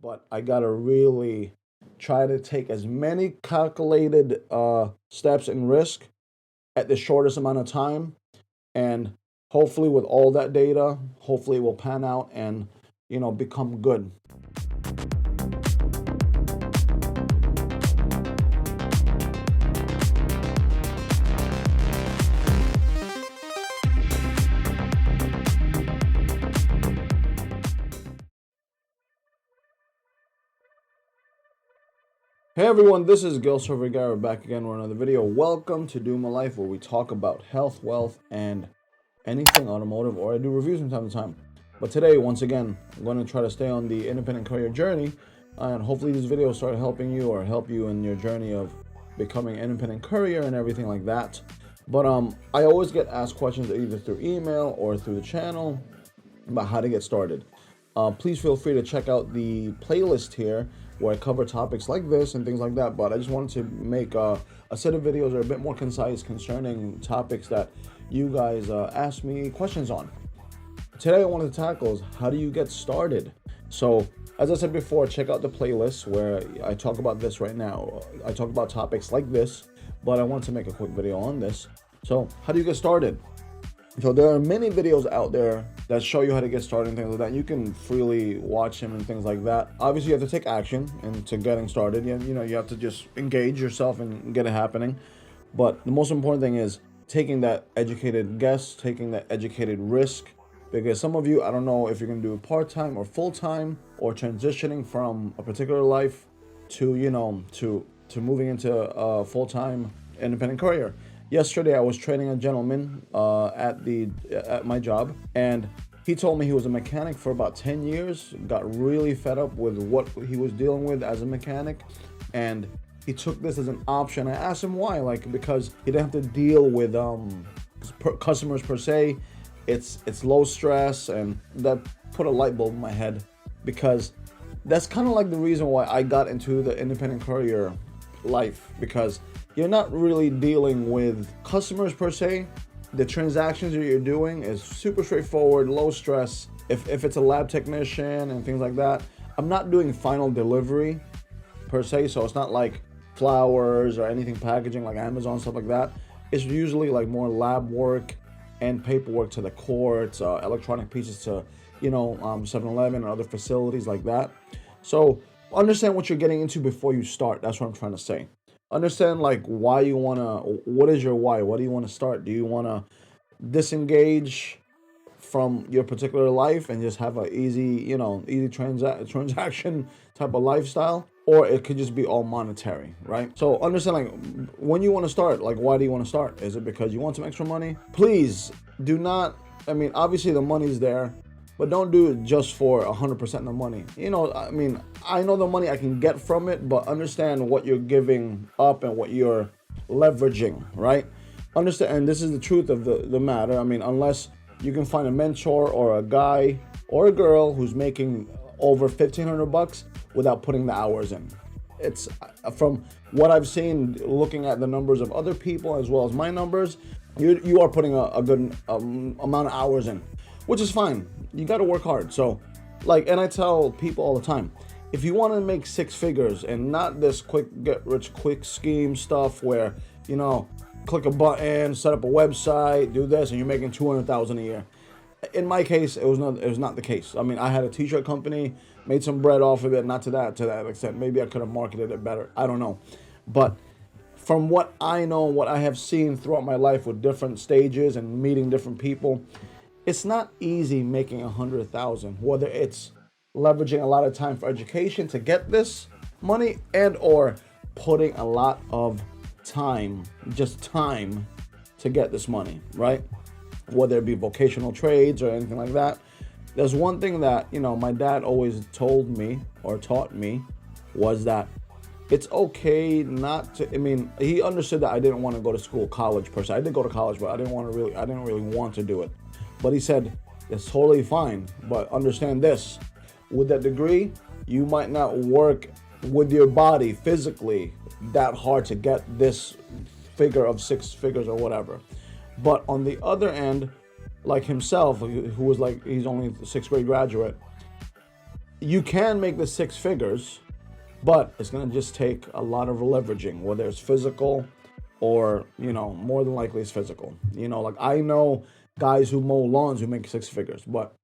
but I gotta really try to take as many calculated steps and risk at the shortest amount of time. And hopefully, with all that data, hopefully it will pan out and become good. Hey everyone, this is Gil Vergara back again with another video. Welcome to Do My Life, where we talk about health, wealth, and anything automotive, or I do reviews from time to time. But today, once again, I'm going to try to stay on the independent courier journey, and hopefully these videos start helping you or help you in your journey of becoming an independent courier and everything like that. But I always get asked questions either through email or through the channel about how to get started. Please feel free to check out the playlist here where I cover topics like this and things like that. But I just wanted to make a set of videos that are a bit more concise concerning topics that you guys ask me questions on. Today I wanted to tackle is how do you get started? So as I said before, check out the playlist where I talk about this right now. I talk about topics like this, but I want to make a quick video on this. So how do you get started? So there are many videos out there that show you how to get started and things like that. You can freely watch them and things like that. Obviously, you have to take action into getting started. You have to just engage yourself and get it happening. But the most important thing is taking that educated guess, taking that educated risk. Because some of you, I don't know if you're going to do it part-time or full-time or transitioning from a particular life to, to moving into a full-time independent courier. Yesterday, I was training a gentleman at my job, and he told me he was a mechanic for about 10 years, got really fed up with what he was dealing with as a mechanic, and he took this as an option. I asked him why, because he didn't have to deal with customers per se. It's low stress, and that put a light bulb in my head, because that's kind of like the reason why I got into the independent courier life, because you're not really dealing with customers per se. The transactions that you're doing is super straightforward, low stress. If it's a lab technician and things like that, I'm not doing final delivery per se, so it's not like flowers or anything packaging like Amazon, stuff like that. It's usually like more lab work and paperwork to the courts, electronic pieces to 7-Eleven and other facilities like that. So understand what you're getting into before you start. That's what I'm trying to say. Understand why you want to, what is your why? What do you want to start? Do you want to disengage from your particular life and just have a easy transaction type of lifestyle? Or it could just be all monetary, right? So understand when you want to start, why do you want to start? Is it because you want some extra money? Please do not, obviously the money's there, but don't do it just for 100% of the money. I know the money I can get from it, but understand what you're giving up and what you're leveraging, right? Understand, and this is the truth of the matter. Unless you can find a mentor or a guy or a girl who's making over $1,500 without putting the hours in. It's from what I've seen, looking at the numbers of other people as well as my numbers, you are putting a good amount of hours in, which is fine. You got to work hard. So, and I tell people all the time, if you want to make 6 figures and not this quick get rich quick scheme stuff where, click a button, set up a website, do this, and you're making $200,000 a year. In my case, it was not the case. I had a t-shirt company, made some bread off of it, not to that extent. Maybe I could have marketed it better. I don't know. But from what I know, what I have seen throughout my life with different stages and meeting different people, it's not easy making 100,000, whether it's leveraging a lot of time for education to get this money and or putting a lot of time, just time to get this money, right? Whether it be vocational trades or anything like that. There's one thing that, my dad always told me or taught me was that it's okay not to, he understood that I didn't want to go to college per se. I did go to college, but I didn't really want to do it. But he said, it's totally fine, but understand this. With that degree, you might not work with your body physically that hard to get this figure of 6 figures or whatever. But on the other end, like himself, who was he's only a 6th grade graduate, you can make the six figures, but it's going to just take a lot of leveraging, whether it's physical or, more than likely it's physical. Like I know guys who mow lawns who make six figures, but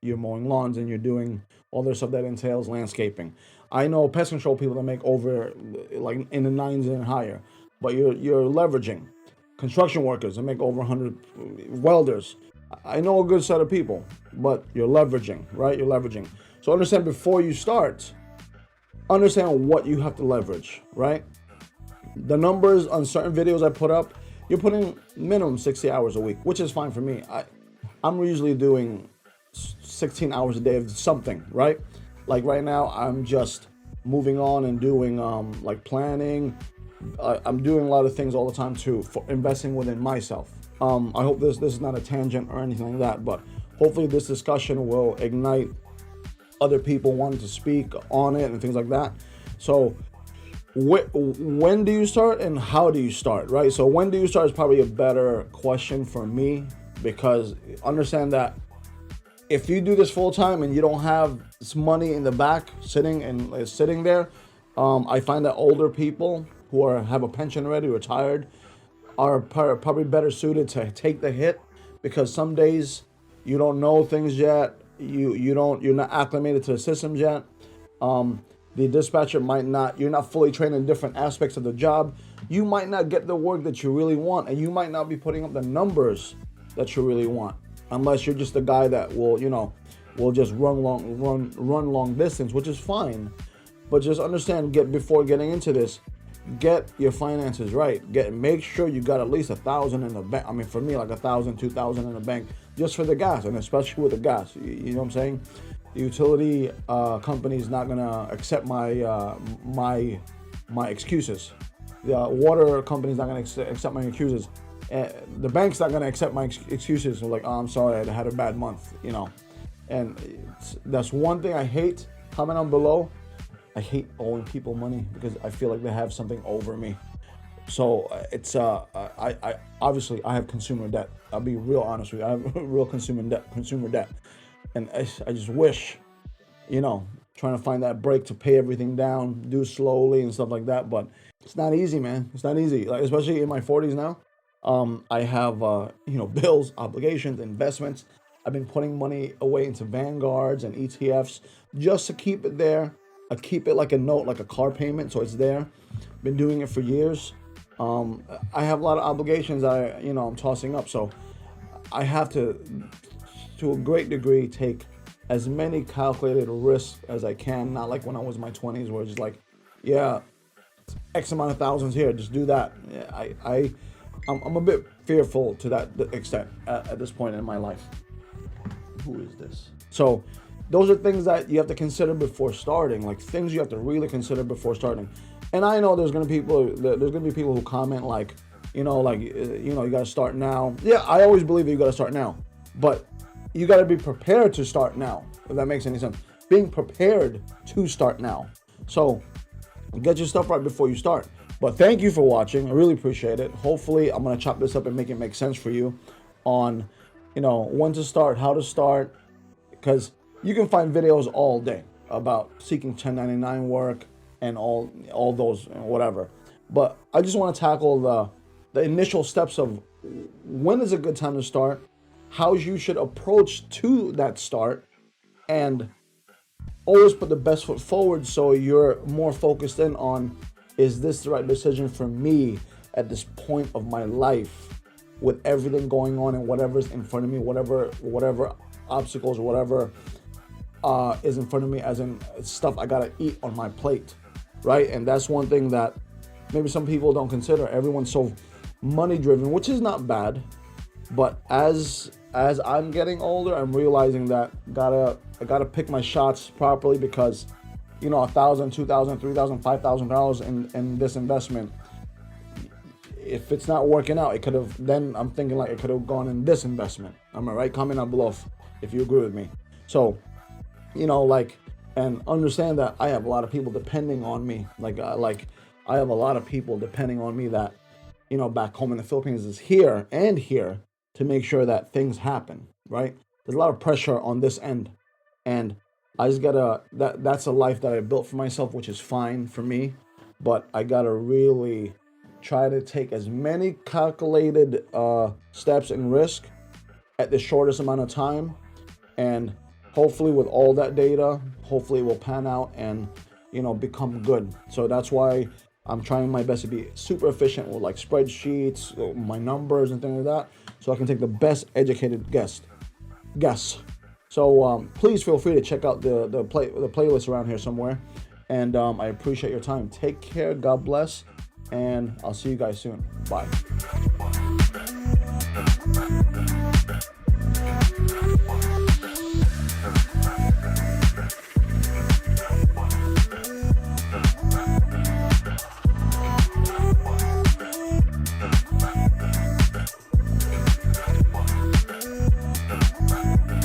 you're mowing lawns and you're doing all the stuff that entails landscaping. I know pest control people that make over like in the nines and higher, but you're leveraging. Construction workers that make over 100, welders. I know a good set of people, but you're leveraging, right? You're leveraging. So understand before you start, understand what you have to leverage, right? The numbers on certain videos I put up, you're putting minimum 60 hours a week, which is fine for me. I'm usually doing 16 hours a day of something, right? Like right now, I'm just moving on and doing like planning. I'm doing a lot of things all the time too, for investing within myself. I hope this is not a tangent or anything like that, but hopefully this discussion will ignite other people wanting to speak on it and things like that. So when do you start and how do you start, right? So when do you start is probably a better question for me, because understand that if you do this full time and you don't have this money in the back sitting there, I find that older people who have a pension already, retired, are probably better suited to take the hit, because some days you don't know things yet. You're not acclimated to the systems yet. The dispatcher you're not fully trained in different aspects of the job. You might not get the work that you really want, and you might not be putting up the numbers that you really want, unless you're just the guy that will just run long distance, which is fine. But just understand, before getting into this, get your finances right. Make sure you got at least 1,000 in the bank. I mean, for me, like 1,000, 2,000 in the bank, just for the gas, and especially with the gas. You know what I'm saying? The utility company is not gonna accept my excuses. The water company is not gonna accept my excuses. The bank's not gonna accept my excuses. So like, oh, I'm sorry, I had a bad month. And that's one thing I hate. Comment on below. I hate owing people money because I feel like they have something over me. So it's I obviously I have consumer debt. I'll be real honest with you. I have real consumer debt, and I just wish, trying to find that break to pay everything down, do slowly and stuff like that. But it's not easy, man. It's not easy. Like, especially in my 40s now. I have bills, obligations, investments. I've been putting money away into Vanguards and ETFs just to keep it there. I keep it like a note, like a car payment, so it's there. Been doing it for years. I have a lot of obligations that I'm tossing up, so I have to a great degree, take as many calculated risks as I can. Not like when I was in my 20s, where it's just like, yeah, X amount of thousands here, just do that. Yeah, I'm a bit fearful to that extent at this point in my life. Who is this? So those are things that you have to consider before starting, like things you have to really consider before starting. And I know there's gonna be people who comment like, you got to start now. Yeah, I always believe that you got to start now, but you got to be prepared to start now, if that makes any sense. Being prepared to start now. So get your stuff right before you start. But thank you for watching. I really appreciate it. Hopefully I'm gonna chop this up and make it make sense for you on, when to start, how to start, because you can find videos all day about seeking 1099 work and all those and whatever. But I just want to tackle the initial steps of when is a good time to start, how you should approach to that start, and always put the best foot forward so you're more focused in on, is this the right decision for me at this point of my life, with everything going on and whatever's in front of me, whatever obstacles or whatever is in front of me, as in stuff I gotta eat on my plate, right? And that's one thing that maybe some people don't consider. Everyone's so money driven, which is not bad, but as I'm getting older, I'm realizing that I gotta pick my shots properly, because $1,000, $2,000, $3,000, $5,000 in this investment, if it's not working out, then I'm thinking like it could have gone in this investment. Am I right? Comment down below if you agree with me. So and understand that I have a lot of people depending on me. Like I have a lot of people depending on me that, back home in the Philippines, is here to make sure that things happen, right? There's a lot of pressure on this end, and I just gotta, that's a life that I built for myself, which is fine for me, but I gotta really try to take as many calculated steps and risk at the shortest amount of time. And hopefully with all that data, hopefully it will pan out and, become good. So that's why I'm trying my best to be super efficient with like spreadsheets, my numbers and things like that, so I can take the best educated guess. So please feel free to check out the playlist around here somewhere. And I appreciate your time. Take care. God bless. And I'll see you guys soon. Bye.